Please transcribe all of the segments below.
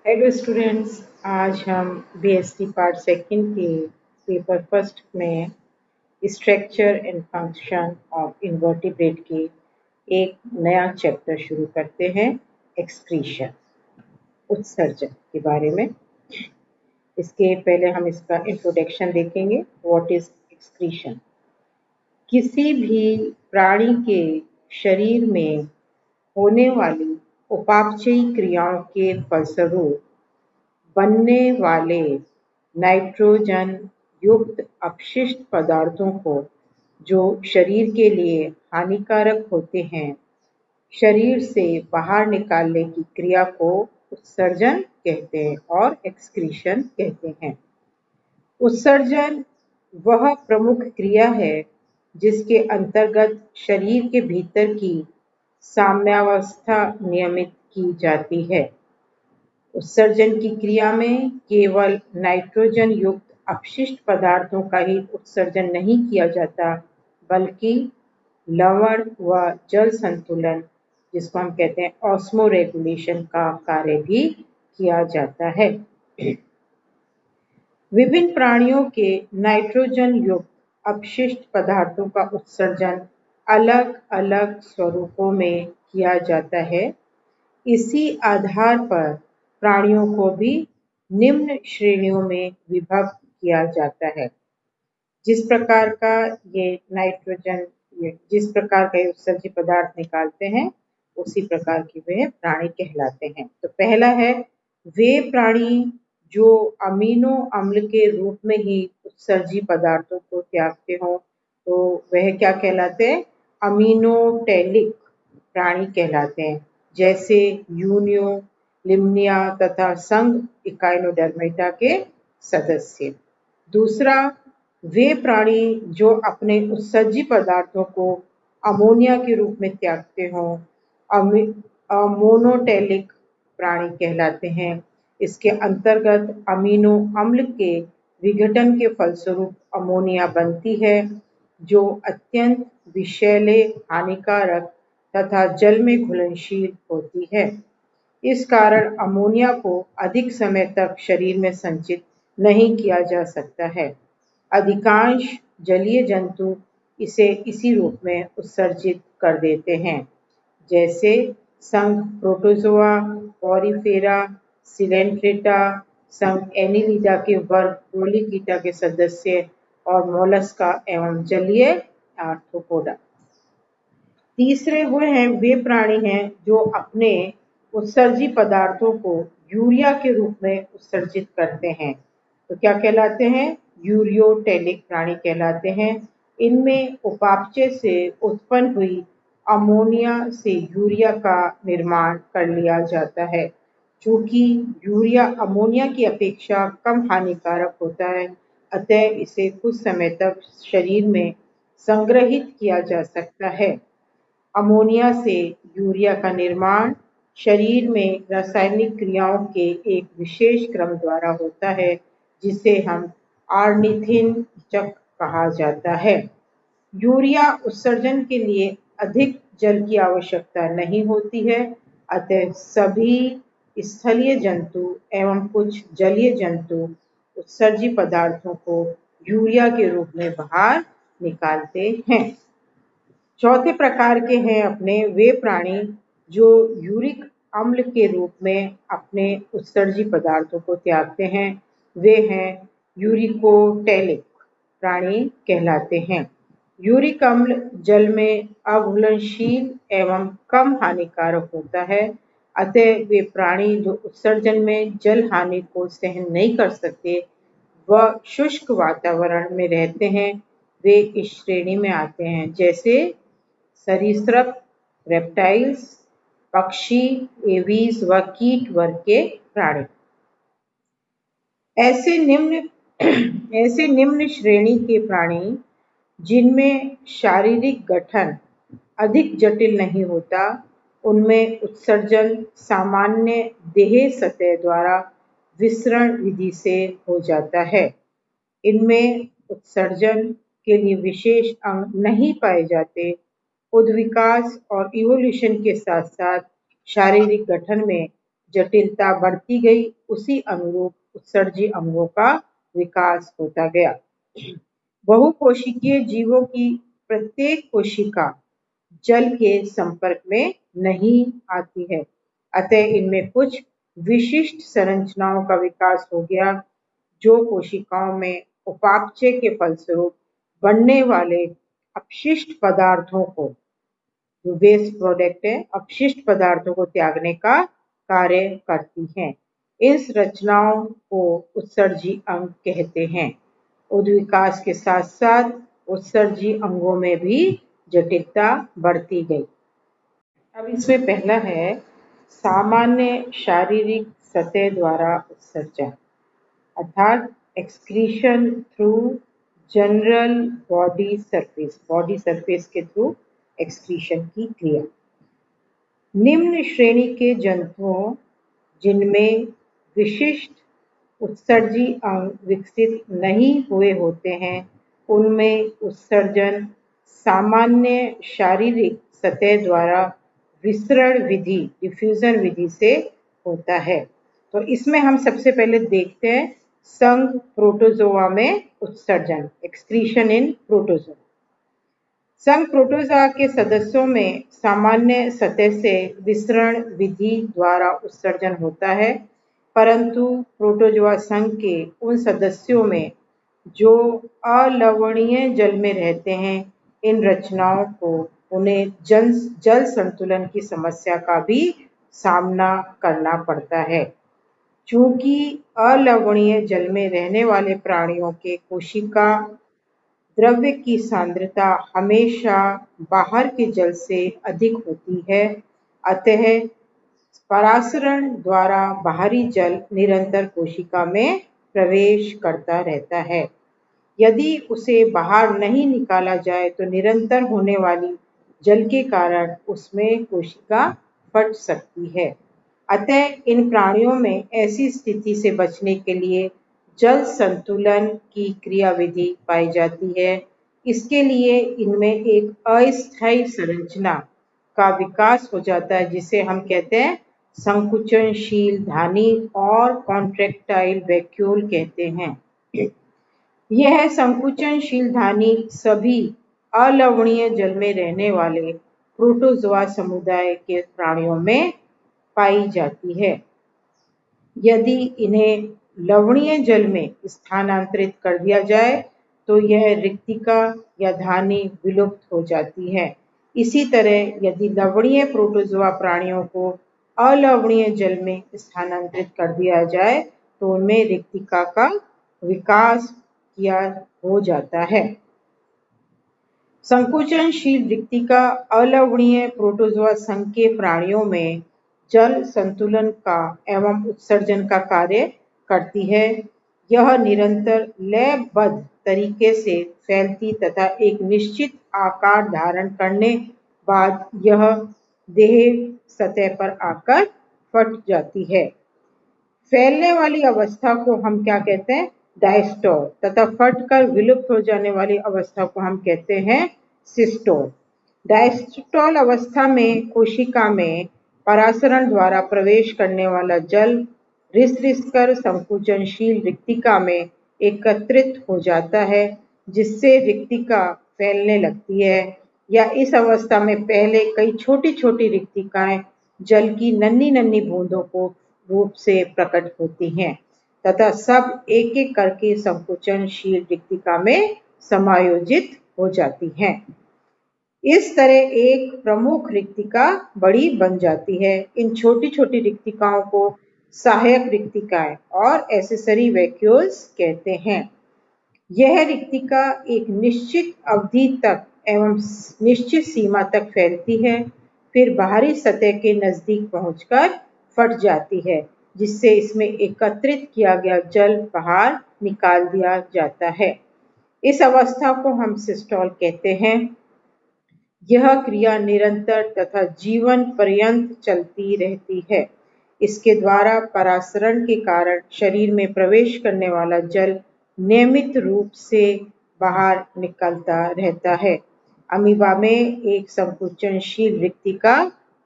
Hello students. आज हम BSc part second के पेपर फर्स्ट में structure and function of invertebrate के एक नया चैप्टर शुरू करते हैं। एक्सक्रीशन, उत्सर्जन के बारे में। इसके पहले हम इसका इंट्रोडक्शन देखेंगे। What is excretion? किसी भी प्राणी के शरीर में होने वाली उपापचयी क्रियाओं के फलस्वरूप बनने वाले नाइट्रोजन युक्त अपशिष्ट पदार्थों को, जो शरीर के लिए हानिकारक होते हैं, शरीर से बाहर निकालने की क्रिया को उत्सर्जन कहते हैं और एक्सक्रीशन कहते हैं। उत्सर्जन वह प्रमुख क्रिया है जिसके अंतर्गत शरीर के भीतर की साम्यावस्था नियमित की जाती है। उत्सर्जन की क्रिया में केवल नाइट्रोजन युक्त अपशिष्ट पदार्थों का ही उत्सर्जन नहीं किया जाता, बल्कि लवण व जल संतुलन, जिसको हम कहते हैं ऑस्मो रेगुलेशन, का कार्य भी किया जाता है। विभिन्न प्राणियों के नाइट्रोजन युक्त अपशिष्ट पदार्थों का उत्सर्जन अलग अलग स्वरूपों में किया जाता है। इसी आधार पर प्राणियों को भी निम्न श्रेणियों में विभक्त किया जाता है। जिस प्रकार का जिस प्रकार का उत्सर्जित पदार्थ निकालते हैं, उसी प्रकार के वे प्राणी कहलाते हैं। तो पहला है, वे प्राणी जो अमीनो अम्ल के रूप में ही उत्सर्जित पदार्थों को त्यागते हों, तो वह क्या कहलाते हैं? अमीनोटेलिक प्राणी कहलाते हैं। जैसे यूनियो, लिम्निया तथा संघ इकाइनोडर्मेटा के सदस्य। दूसरा, वे प्राणी जो अपने उत्सर्जित पदार्थों को अमोनिया के रूप में त्यागते हों, अमोनोटेलिक प्राणी कहलाते हैं। इसके अंतर्गत अमीनो अम्ल के विघटन के फलस्वरूप अमोनिया बनती है, जो अत्यंत विषैले, हानिकारक तथा जल में घुलनशील होती है। इस कारण अमोनिया को अधिक समय तक शरीर में संचित नहीं किया जा सकता है। अधिकांश जलीय जंतु इसे इसी रूप में उत्सर्जित कर देते हैं, जैसे संघ प्रोटोजोआ, पॉरीफेरा, सिलेंट्रेटा, संघ एनिलिडा के वर्ग प्रोलिकीटा के सदस्य और मोलस्का एवं जलीय आर्थ्रोपोडा। तीसरे वे प्राणी हैं जो अपने उत्सर्जित पदार्थों को यूरिया के रूप में उत्सर्जित करते हैं। तो क्या कहलाते हैं? यूरियोटेलिक प्राणी कहलाते हैं। इनमें उपापचय से उत्पन्न हुई अमोनिया से यूरिया का निर्माण कर लिया जाता है। चूंकि यूरिया अमोनिया की अपेक्षा कम हानिकारक होता है, अतः इसे कुछ समय तक शरीर में संग्रहित किया जा सकता है। अमोनिया से यूरिया का निर्माण शरीर में रासायनिक क्रियाओं के एक विशेष क्रम द्वारा होता है, जिसे हम ऑर्निथिन चक्र कहा जाता है। यूरिया उत्सर्जन के लिए अधिक जल की आवश्यकता नहीं होती है, अतः सभी स्थलीय जंतु एवं कुछ जलीय जंतु उत्सर्जित पदार्थों को यूरिया के रूप में बाहर निकालते हैं। चौथे प्रकार के हैं अपने वे प्राणी जो यूरिक अम्ल के रूप में अपने उत्सर्जित पदार्थों को त्यागते हैं। वे हैं यूरिकोटेलिक प्राणी कहलाते हैं। यूरिक अम्ल जल में अघुलनशील एवं कम हानिकारक होता है, अतः वे प्राणी जो उत्सर्जन में जल हानि को सहन नहीं कर सकते व शुष्क वातावरण में रहते हैं, वे इस श्रेणी में आते हैं, जैसे सरीसृप, रेप्टाइल्स, पक्षी, एवीज व कीट वर्ग के प्राणी। ऐसे निम्न श्रेणी के प्राणी जिनमें शारीरिक गठन अधिक जटिल नहीं होता, उनमें उत्सर्जन सामान्य देह सतह द्वारा विसरण विधि से हो जाता है। इनमें उत्सर्जन के लिए विशेष अंग नहीं पाए जाते। उद्विकास और इवोल्यूशन के साथ साथ शारीरिक गठन में जटिलता बढ़ती गई, उसी अनुरूप उत्सर्जी अंगों का विकास होता गया। बहुकोशिकीय जीवों की प्रत्येक कोशिका जल के संपर्क में नहीं आती है, अतः इनमें कुछ विशिष्ट संरचनाओं का विकास हो गया, जो कोशिकाओं में उपापचय के फलस्वरूप बनने वाले अपशिष्ट पदार्थों को, जो वेस्ट प्रोडक्ट है, अपशिष्ट पदार्थों को त्यागने का कार्य करती हैं। इस रचनाओं को उत्सर्जी अंग कहते हैं। उद्विकास के साथ साथ उत्सर्जी अंगों में भी जटिलता बढ़ती गई। अब इसमें पहला है सामान्य शारीरिक सतह द्वारा उत्सर्जन, अर्थात excretion through general body surface के थ्रू एक्सक्रीशन की क्रिया। निम्न श्रेणी के जंतुओं जिनमें विशिष्ट उत्सर्जी अंग विकसित नहीं हुए होते हैं, उनमें उत्सर्जन सामान्य शारीरिक सतह द्वारा विसरण विधि, डिफ्यूजन विधि से होता है। तो इसमें हम सबसे पहले देखते हैं संघ प्रोटोजोआ में उत्सर्जन, एक्सक्रीशन इन प्रोटोजोआ। संघ प्रोटोजोआ के सदस्यों में सामान्य सतह से विसरण विधि द्वारा उत्सर्जन होता है, परंतु प्रोटोजोआ संघ के उन सदस्यों में जो अलवणीय जल में रहते हैं, इन रचनाओं को उन्हें जल संतुलन की समस्या का भी सामना करना पड़ता है। चूंकि अलवणीय जल में रहने वाले प्राणियों के कोशिका द्रव्य की सांद्रता हमेशा बाहर के जल से अधिक होती है, अतः परासरण द्वारा बाहरी जल निरंतर कोशिका में प्रवेश करता रहता है। यदि उसे बाहर नहीं निकाला जाए तो निरंतर होने वाली जल के कारण उसमें कोशिका फट सकती है। अतः इन प्राणियों में ऐसी स्थिति से बचने के लिए जल संतुलन की क्रियाविधि पाई जाती है। इसके लिए इनमें एक अस्थायी संरचना का विकास हो जाता है, जिसे हम कहते हैं संकुचनशील धानी और कॉन्ट्रैक्टाइल वैक्यूल कहते हैं। यह संकुचनशील धानी सभी अलवणीय जल में रहने वाले प्रोटोजोआ समुदाय के प्राणियों में पाई जाती है। यदि इन्हें लवणीय जल में स्थानांतरित कर दिया जाए तो यह रिक्तिका या धानी विलुप्त हो जाती है। इसी तरह यदि लवणीय प्रोटोजोआ प्राणियों को अलवणीय जल में स्थानांतरित कर दिया जाए तो उनमें रिक्तिका का विकास किया हो जाता है। संकुचनशील रिक्तिका अलवणीय प्रोटोजोआ संघ के प्राणियों में जल संतुलन का एवं उत्सर्जन का कार्य करती है। यह निरंतर लयबद्ध तरीके से फैलती तथा एक निश्चित आकार धारण करने बाद यह देह सतह पर आकर फट जाती है। फैलने वाली अवस्था को हम क्या कहते हैं? डायस्टोल, तथा फटकर विलुप्त हो जाने वाली अवस्था को हम कहते हैं सिस्टोल। डायस्टोल अवस्था में कोशिका में परासरण द्वारा प्रवेश करने वाला जल रिस कर संकुचनशील रिक्तिका में एकत्रित हो जाता है, जिससे रिक्तिका फैलने लगती है। या इस अवस्था में पहले कई छोटी छोटी रिक्तिकाएं जल की नन्ही नन्ही बूंदों को रूप से प्रकट होती हैं तथा सब एक एक करके संकुचनशील रिक्तिका में समायोजित हो जाती हैं। इस तरह एक प्रमुख रिक्तिका बड़ी बन जाती है। इन छोटी छोटी रिक्तिकाओं को सहायक रिक्तिकाएं और एसेसरी वैक्यूल्स कहते हैं। यह रिक्तिका एक निश्चित अवधि तक एवं निश्चित सीमा तक फैलती है, फिर बाहरी सतह के नजदीक पहुंचकर फट जाती है, जिससे इसमें एकत्रित किया गया जल बाहर निकाल दिया जाता है। इस अवस्था को हम सिस्टोल कहते हैं। यह क्रिया निरंतर तथा जीवन पर्यंत चलती रहती है। इसके द्वारा परासरण के कारण शरीर में प्रवेश करने वाला जल नियमित रूप से बाहर निकलता रहता है। अमीबा में एक संकुचनशील रिक्तिका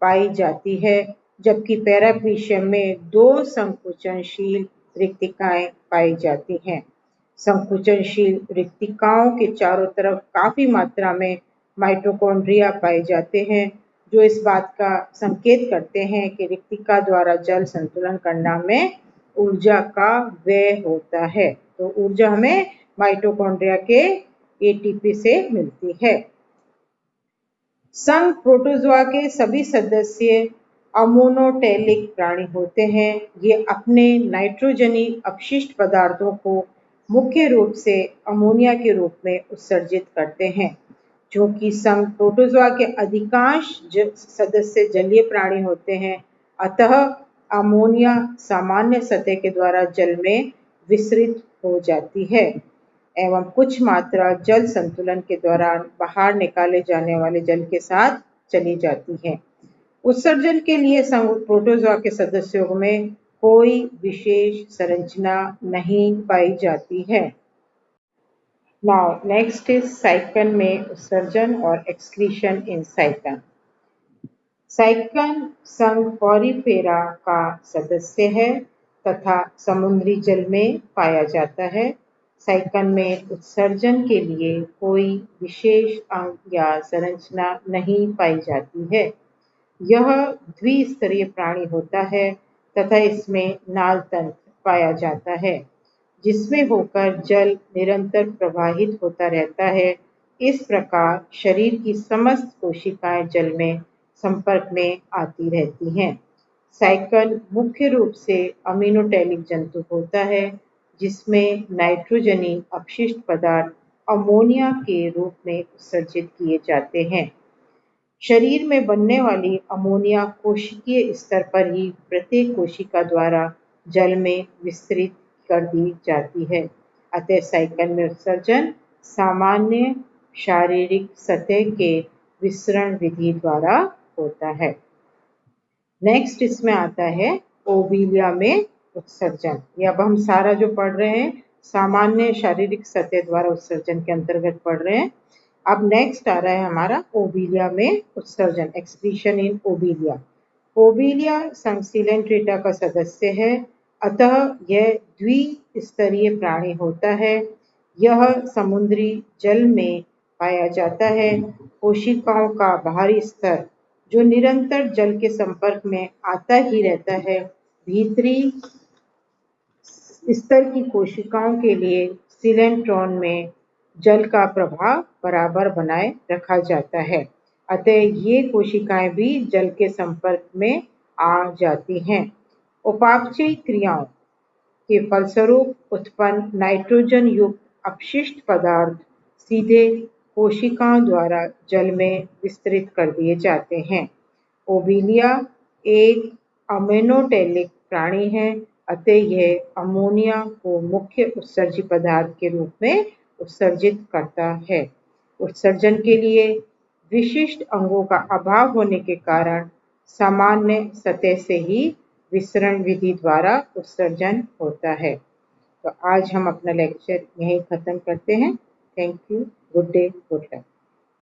पाई जाती है, जबकि पैरापीशियम में 2 संकुचनशील रिक्तिकाएं पाई जाती हैं। संकुचनशील रिक्तिकाओं के चारों तरफ काफी मात्रा में माइटोकॉन्ड्रिया पाए जाते हैं, जो इस बात का संकेत करते हैं कि रिक्तिका द्वारा जल संतुलन करना में ऊर्जा का व्यय होता है। तो ऊर्जा हमें माइटोकॉन्ड्रिया के एटीपी से मिलती है। संघ प्रोटोजोआ के सभी सदस्य अमोनोटेलिक प्राणी होते हैं। ये अपने नाइट्रोजनी अपशिष्ट पदार्थों को मुख्य रूप से अमोनिया के रूप में उत्सर्जित करते हैं। क्योंकि संघ प्रोटोजोआ के अधिकांश सदस्य जलीय प्राणी होते हैं, अतः अमोनिया सामान्य सतह के द्वारा जल में विसरित हो जाती है एवं कुछ मात्रा जल संतुलन के दौरान बाहर निकाले जाने वाले जल के साथ चली जाती है। उत्सर्जन के लिए संघ प्रोटोजोआ के सदस्यों में कोई विशेष संरचना नहीं पाई जाती है। नाउ नेक्स्ट इज साइकन में उत्सर्जन और एक्सक्रीशन इन साइकन। साइकन संघ पॉरीफेरा का सदस्य है तथा समुद्री जल में पाया जाता है। साइकन में उत्सर्जन के लिए कोई विशेष अंग या संरचना नहीं पाई जाती है। यह द्विस्तरीय प्राणी होता है तथा इसमें नाल तंत्र पाया जाता है, जिसमें होकर जल निरंतर प्रवाहित होता रहता है। इस प्रकार शरीर की समस्त कोशिकाएं जल में संपर्क में आती रहती हैं। साइकन मुख्य रूप से अमीनोटेलिक जंतु होता है, जिसमें नाइट्रोजनी अपशिष्ट पदार्थ अमोनिया के रूप में उत्सर्जित किए जाते हैं। शरीर में बनने वाली अमोनिया कोशिकीय स्तर पर ही प्रत्येक कोशिका द्वारा जल में विस्तृत कर दी जाती है। अतः साइकन में उत्सर्जन सामान्य शारीरिक सतह के विसरण विधि द्वारा होता है। नेक्स्ट इसमें आता है ओविलिया में उत्सर्जन। ये अब हम सारा जो पढ़ रहे हैं सामान्य शारीरिक सतह द्वारा उत्सर्जन के अंतर्गत पढ़ रहे हैं। अब नेक्स्ट आ रहा है हमारा ओविलिया में उत्सर्जन, एक्सक्रीशन इन ओविलिया। ओविलिया संघ सिलेंट्रेटा का सदस्य है, अतः यह द्विस्तरीय प्राणी होता है। यह समुद्री जल में पाया जाता है। कोशिकाओं का बाहरी स्तर जो निरंतर जल के संपर्क में आता ही रहता है। भीतरी स्तर की कोशिकाओं के लिए सिलेंट्रॉन में जल का प्रभाव बराबर बनाए रखा जाता है, अतः ये कोशिकाएं भी जल के संपर्क में आ जाती हैं। उपापचयी क्रियाओं के फलस्वरूप उत्पन्न नाइट्रोजन युक्त अपशिष्ट पदार्थ सीधे कोशिकाओं द्वारा जल में विस्तृत कर दिए जाते हैं। ओविलिया एक अमीनोटेलिक प्राणी है, अतः यह अमोनिया को मुख्य उत्सर्जी पदार्थ के रूप में उत्सर्जित करता है। उत्सर्जन के लिए विशिष्ट अंगों का अभाव होने के कारण सामान्य सतह से ही विसरण विधि द्वारा उत्सर्जन होता है। तो आज हम अपना लेक्चर यहीं खत्म करते हैं। Thank you, good day, good luck.